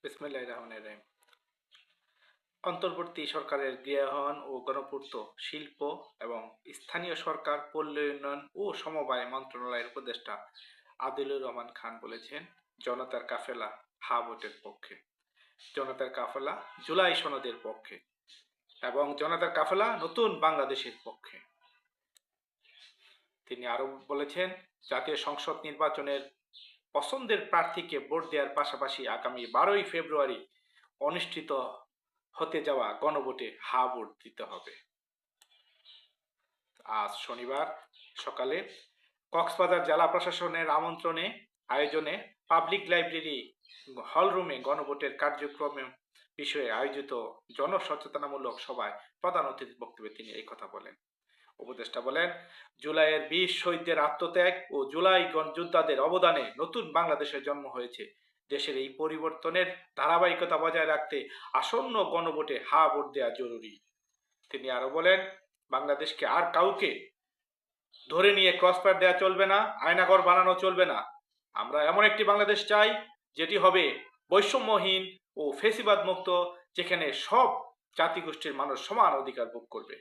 বিসমিল্লাহির রহমানির রহিম। অন্তর্বর্তী সরকারের গৃহায়ন ও গণপূর্ত, শিল্প এবং স্থানীয় সরকার, পল্লী উন্নয়ন ও সমবায় মন্ত্রণালয়ের উপদেষ্টা আদিলুর রহমান খান বলেছেন, জনতার কাফেলা হা ভোটের পক্ষে, জনতার কাফেলা জুলাই সনদের পক্ষে এবং জনতার কাফেলা নতুন বাংলাদেশের পক্ষে। তিনি আরো বলেছেন, জাতীয় সংসদ নির্বাচনের পছন্দের প্রার্থীকে ভোট দেওয়ার পাশাপাশি আগামী 12ই ফেব্রুয়ারি অনুষ্ঠিত হতে যাওয়া গণভোটে হা ভোট দিতে হবে। আজ শনিবার সকালে কক্সবাজার জেলা প্রশাসনের আয়োজনে পাবলিক লাইব্রেরি হলরুমে গণভোটের কার্যক্রমে বিষয়ে আয়োজিত জনসচেতনামূলক সভায় প্রধান অতিথির বক্তব্যে তিনি এই কথা বলেন। উপদেষ্টা বলেন, জুলাইয়ের 20 শহীদদের আত্মত্যাগ ও জুলাই যোদ্ধাদের অবদানে নতুন বাংলাদেশের জন্ম হয়েছে। দেশের এই পরিবর্তনের ধারাবাহিকতা বজায় রাখতে আসন্ন গণভোটে হা ভোট দেওয়া জরুরি। তিনি আরো বলেন, বাংলাদেশকে আর কাউকে ধরে নিয়ে ক্রসফায়ার দেওয়া চলবে না, আয়নাঘর বানানো চলবে না। আমরা এমন একটি বাংলাদেশ চাই যেটি হবে বৈষম্যহীন ও ফেসিবাদ মুক্ত, যেখানে সব জাতিগোষ্ঠীর মানুষ সমান অধিকার ভোগ করবে।